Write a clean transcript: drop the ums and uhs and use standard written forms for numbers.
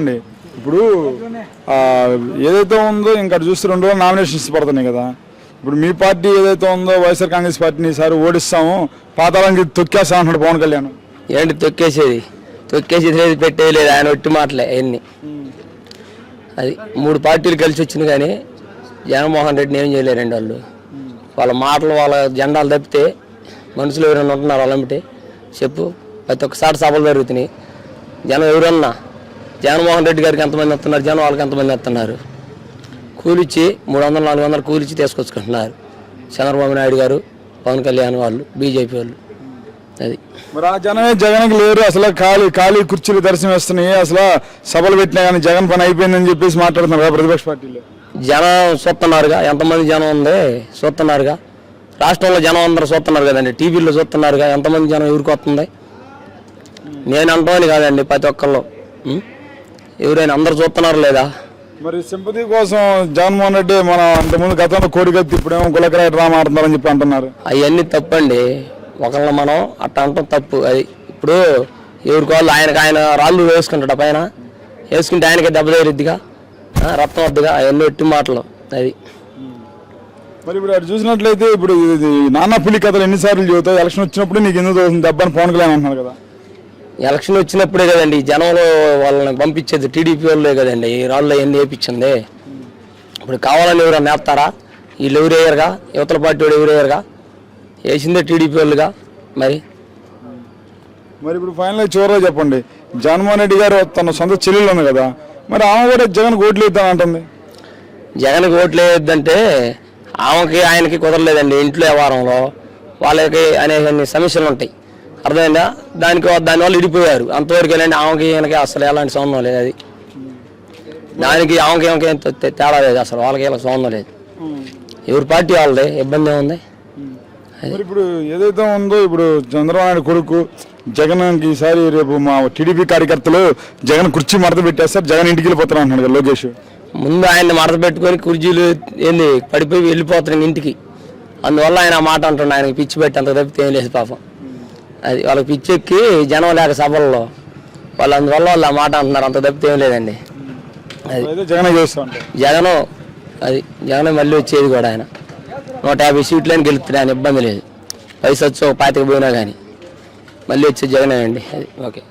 చెప్పండి. ఇప్పుడు ఏదైతే ఉందో ఇంకా చూస్తే 2 రోజులు నామినేషన్స్ పడుతున్నాయి కదా. ఇప్పుడు మీ పార్టీ ఏదైతే ఉందో వైఎస్ఆర్ కాంగ్రెస్ పార్టీని ఈసారి ఓడిస్తాము, పాతాళానికి తొక్కేస్తాం అంటున్నాడు పవన్ కళ్యాణ్. ఏంటి తొక్కేసేది లేదు, పెట్టేది లేదు. ఆయన ఒట్టి మాటలే అన్ని. అది 3 పార్టీలు కలిసి వచ్చింది కానీ జగన్మోహన్ రెడ్డిని ఏం చేయలేరండి వాళ్ళు. వాళ్ళ మాటలు వాళ్ళ జెండాలు తప్పితే మనుషులు ఎవరైనా ఉంటున్నారు వాళ్ళంటే చెప్పు. ప్రతి ఒక్కసారి సభలు జరుగుతున్నాయి. జనం ఎవరన్నా జగన్మోహన్ రెడ్డి గారికి ఎంతమంది వస్తున్నారు, జనం వాళ్ళకి ఎంతమంది వస్తున్నారు. కూలిచ్చి 300-400 కూలిచ్చి తీసుకొచ్చుకుంటున్నారు చంద్రబాబు నాయుడు గారు, పవన్ కళ్యాణ్ వాళ్ళు, బీజేపీ వాళ్ళు. అది మరి ఆ జనమే జగన్కి లేరు. అసలు ఖాళీ కుర్చీలు దర్శనం వేస్తున్నాయి. అసలు సభలు పెట్టినా కానీ జగన్ పని అయిపోయిందని చెప్పేసి మాట్లాడుతున్నారు కదా ప్రతిపక్ష పార్టీలో. జనం చూస్తున్నారుగా, ఎంతమంది జనం ఉంది చూస్తున్నారుగా. రాష్ట్రంలో జనం అందరూ చూస్తున్నారు కదండి, టీవీలో చూస్తున్నారుగా ఎంతమంది జనం ఎవరికి వస్తుంది. నేను అంటామని కాదండి, ప్రతి ఒక్కళ్ళు ఎవరైనా అందరు చూస్తున్నారు లేదా. మరి సింపతి కోసం జగన్మోహన్ రెడ్డి మన అంతకుముందు గతంలో కోడిగత్తి, ఇప్పుడేమో గులకరాయ డ్రామా ఆడుతున్నారని చెప్పి అంటున్నారు. అవన్నీ తప్పండి. ఒకళ్ళని మనం అట్లా అంటాం తప్పు. అది ఇప్పుడు ఎవరికోళ్ళు ఆయన రాళ్ళు వేసుకుంటాడు, పైన వేసుకుంటే ఆయనకి దెబ్బ తగిలిద్దిగా, రక్తం వద్దుగా. అవన్నీ ఎట్టి మాటలు. అది మరి ఇప్పుడు అటు చూసినట్లయితే ఇప్పుడు నానా పులి కథలు ఎన్నిసార్లు చెబుతావు. ఎలక్షన్ వచ్చినప్పుడు నీకు ఎందుకు దెబ్బని పవన్ కళ్యాణ్ అంటున్నారు కదా. ఎలక్షన్ వచ్చినప్పుడే కదండి జనంలో వాళ్ళని పంపించేది టీడీపీ వాళ్ళే కదండి. ఈ రాళ్ళు అవన్నీ వేయించింది. ఇప్పుడు కావాలని ఎవరైనా నేస్తారా? వీళ్ళు ఎవరు వేయరుగా, యువతల పార్టీ వాడు ఎవరు వేయరుగా, వేసిందే టీడీపీ వాళ్ళుగా. మరి ఇప్పుడు ఫైనల్ చివరిగా చెప్పండి, జగన్మోహన్ రెడ్డి గారు తన సొంత చెల్లెలు ఉంది కదా, మరి ఆమె కూడా జగన్ ఓట్లు వేద్దాం అంటుంది. జగన్కి ఓట్లు వేయొద్దంటే ఆమెకి ఆయనకి కుదరలేదండి. ఇంట్లో వ్యవహారంలో వాళ్ళకి అనేక సమస్యలు ఉంటాయి, అర్థమైందా. దానివల్ల ఇడిపోయారు అంతవరకు. వెళ్ళండి ఆమెకి ఈయనకి అసలు ఎలాంటి సంబంధం లేదు. అది దానికి ఆమెకి తేడా లేదు అసలు. వాళ్ళకి ఇలా సంబంధం లేదు. ఎవరి పార్టీ వాళ్ళదే, ఇబ్బంది ఏముంది. ఇప్పుడు ఏదైతే ఉందో ఇప్పుడు చంద్రబాబు నాయుడు కొడుకు జగన్కి ఈసారి రేపు మా టీడీపీ కార్యకర్తలు జగన్ కుర్చీ మడత పెట్టేస్తారు, జగన్ ఇంటికి వెళ్ళిపోతారు అంటున్నాడు కదా లోకేష్. ముందు ఆయన్ని మడత పెట్టుకొని కుర్చీలు ఏంది పడిపోయి వెళ్ళిపోతారు ఇంటికి. అందువల్ల ఆయన మాట అంటున్నాడు. ఆయనకి పిచ్చి పెట్టి అంత తప్పితే ఏం లేదు పాపం. అది వాళ్ళకి పిచ్చెక్కి జనం లేక సభల్లో వాళ్ళు, అందువల్ల వాళ్ళు ఆ మాట అంటున్నారు. అంత తప్పితే ఏం లేదండి. అది జగను, అది జగన్ మళ్ళీ వచ్చేది కూడా. ఆయన 150 సీట్లని గెలుస్తున్నాయి, ఆయన ఇబ్బంది లేదు. వయసు వచ్చి 25 పోయినా కానీ మళ్ళీ వచ్చే జగనే అండి. అది ఓకే.